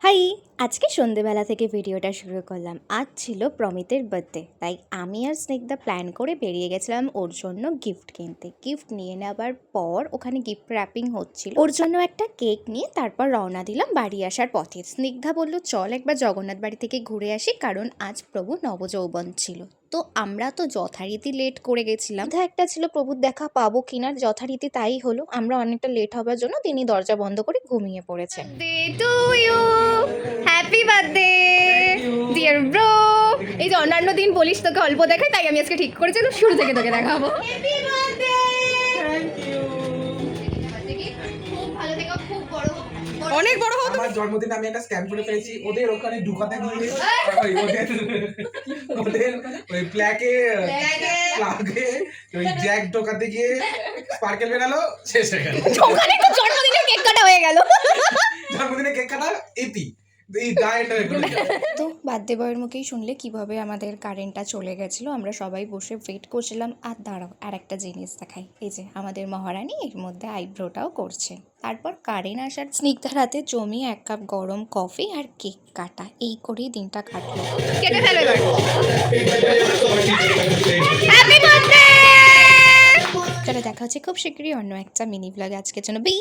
High, আজকে সন্ধেবেলা থেকে ভিডিওটা শুরু করলাম। আজ ছিল প্রমিতের বার্থডে, তাই আমি আর স্নিগ্ধা প্ল্যান করে বেরিয়ে গেছিলাম ওর জন্য গিফট কিনতে। গিফট নিয়ে নেবার পর ওখানে গিফট র্যাপিং হচ্ছিল, ওর জন্য একটা কেক নিয়ে তারপর রওনা দিলাম বাড়ি আসার পথে। স্নিগ্ধা বলল চল একবার জগন্নাথ বাড়ি থেকে ঘুরে আসি, কারণ আজ প্রভু নবযৌবন ছিল। তো আমরা তো যথারীতি লেট করে গেছিলাম। একটা ছিল প্রভুর দেখা পাবো কিনা, যথারীতি তাই হলো। আমরা অনেকটা লেট হবার জন্য তিনি দরজা বন্ধ করে ঘুমিয়ে পড়েছেন। Happy birthday dear bro. এই যে অন্যান্য দিন বলিস তোকে অল্প দেখাই, তাই আমি আজকে ঠিক করেছি শুরু থেকে তোকে দেখাবো। Happy birthday, thank you. খুব ভালো থেকো, খুব বড় অনেক বড় হতো। আমার জন্মদিনে আমি একটা স্ক্যাম করে ফেলেছি, ওদের ওখানে ঢুকাতে গিয়ে ওদের ওই প্ল্যাগে ওই জ্যাক ঢোকাতে গিয়ে স্পার্কেল বেরালো, শেষ হয়ে গেল। ওখানে তো জন্মদিনের কেক কাটা হয়ে গেল। জন্মদিনে কেক কাটা ইতি তো বার্থডে বয়ের মুখেই শুনলে কিভাবে আমাদের কারেন্টটা চলে গেছিলো। আমরা সবাই বসে ওয়েট করছিলাম। আর দাঁড়াও, আর একটা জিনিস দেখাই। এই যে আমাদের মহারানী এর মধ্যে আইব্রোটাও করছে। তারপর কারেন্ট আসার স্নিগ্ধার হাতে জমিয়ে 1 কাপ গরম কফি আর কেক কাটা, এই করেই দিনটা কাটলো। কেটে ফেলো এবার। Happy birthday. চলো দেখা হচ্ছে খুব শীঘ্রই অন্য একটা মিনি ব্লগে। আজকের জন্য বাই।